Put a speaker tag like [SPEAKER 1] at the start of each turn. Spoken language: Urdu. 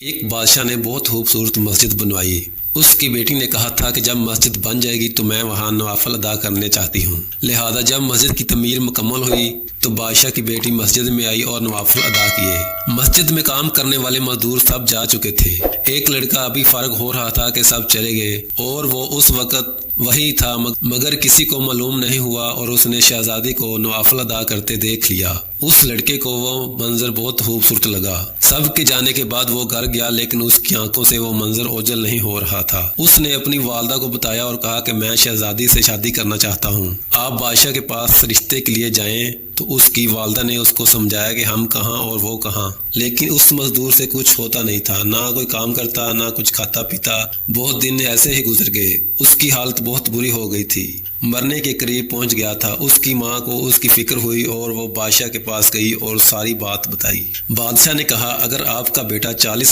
[SPEAKER 1] ایک بادشاہ نے بہت خوبصورت مسجد بنوائی۔ اس کی بیٹی نے کہا تھا کہ جب مسجد بن جائے گی تو میں وہاں نوافل ادا کرنے چاہتی ہوں۔ لہذا جب مسجد کی تعمیر مکمل ہوئی تو بادشاہ کی بیٹی مسجد میں آئی اور نوافل ادا کیے۔ مسجد میں کام کرنے والے مزدور سب جا چکے تھے۔ ایک لڑکا ابھی فارغ ہو رہا تھا کہ سب چلے گئے اور وہ اس وقت وہی تھا، مگر کسی کو معلوم نہیں ہوا اور اس نے شہزادی کو نوافل ادا کرتے دیکھ لیا۔ اس لڑکے کو وہ منظر بہت خوبصورت لگا۔ سب کے جانے کے بعد وہ گھر گیا، لیکن اس کی آنکھوں سے وہ منظر اوجھل نہیں ہو رہا تھا۔ اس نے اپنی والدہ کو بتایا اور کہا کہ میں شہزادی سے شادی کرنا چاہتا ہوں، آپ بادشاہ کے پاس رشتے کے لیے جائیں۔ تو اس کی والدہ نے اس کو سمجھایا کہ ہم کہاں اور وہ کہاں، لیکن اس مزدور سے کچھ ہوتا نہیں تھا، نہ کوئی کام کرتا نہ کچھ کھاتا پیتا۔ بہت دن ایسے ہی گزر گئے۔ اس کی حالت بہت بری ہو گئی تھی، مرنے کے قریب پہنچ گیا تھا۔ اس کی ماں کو اس کی فکر ہوئی اور وہ بادشاہ کے پاس گئی اور ساری بات بتائی۔ بادشاہ نے کہا اگر آپ کا بیٹا 40